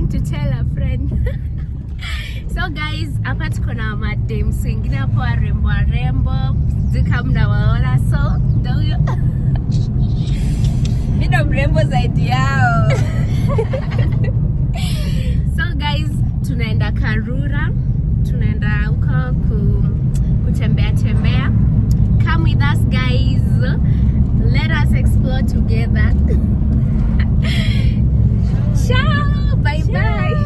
going to tell a friend. So guys, hapa tuko na madams wengine hapo warembo zika mnawaona, so ndio huyo. Mimi ndo mrembo zaidi yao. So guys, tunaenda Karura, tunaenda huko kutembea. Come with us guys, let us explore together. Ciao, bye bye.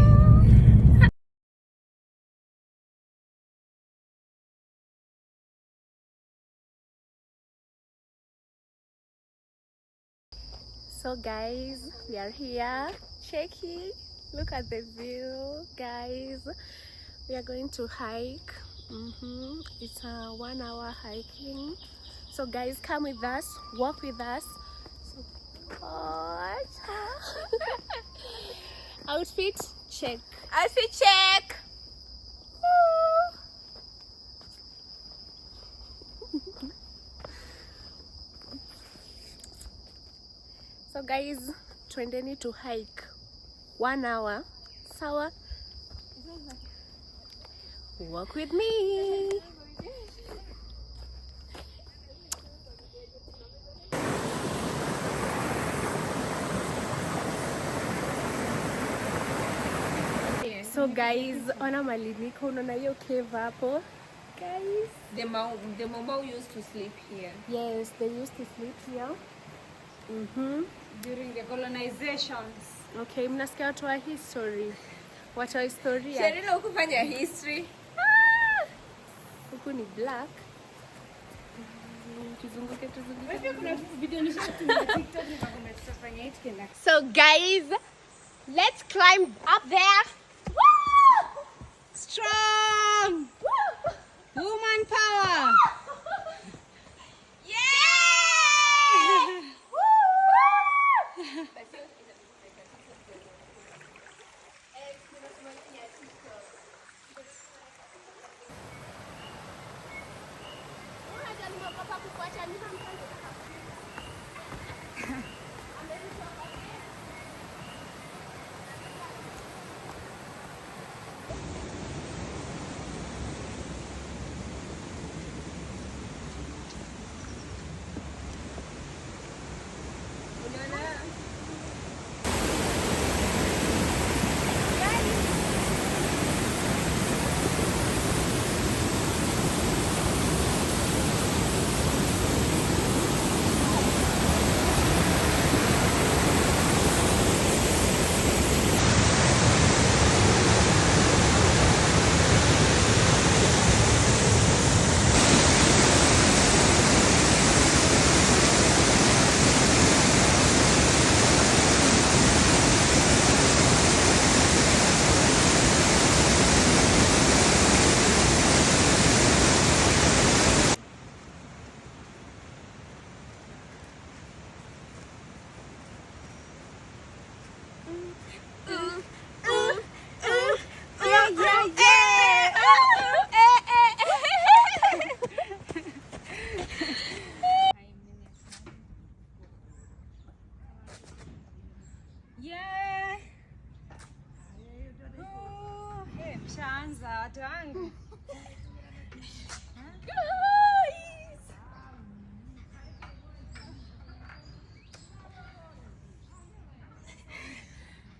So guys, we are here. Checky, look at the view guys. We are going to hike. It's a 1 hour hiking. So guys, come with us, walk with us. So, outfit check. Outfit check. So guys, twendeni to hike 1 hour. Sawa? Walk with me. So guys, ona maliniko, unaona hiyo cave hapo. Guys, the Momau used to sleep here. Yes, they used to sleep here. During the colonizations. Okay, mnasikia watu wa history. Watu wa historia. Sherina ukufanya history. Huku ni black. Tuzunguke. Kuna video nishatumia TikTok nikakwambia tutafanya it kila. So guys, let's climb up there. Woo! Strong. Woo! Woman power. Mshaanza watu wangu.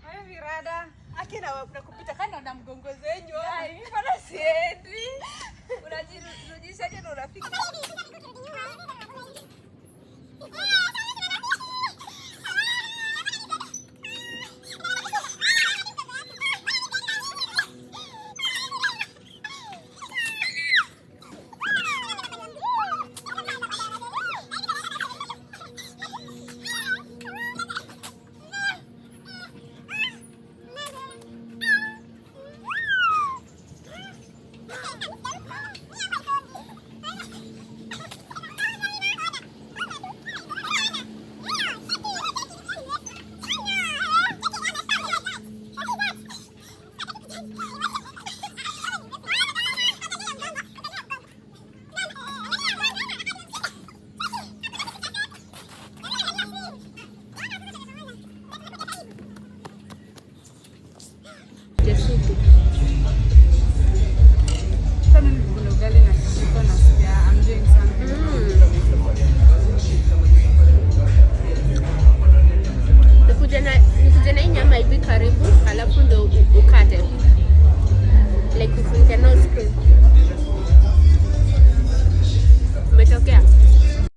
Hayo virada. Akina nakupita kana na mgongo zenyu. Mimi bado siendi. Unajirudisha je na urafiki? nikuje supu. Sasa mimi kuna ugali na kijiko na sikia I'm doing something. Nikuje na hii nyama hivi karibu, alafu ndo ukate. Like ufunike no screw.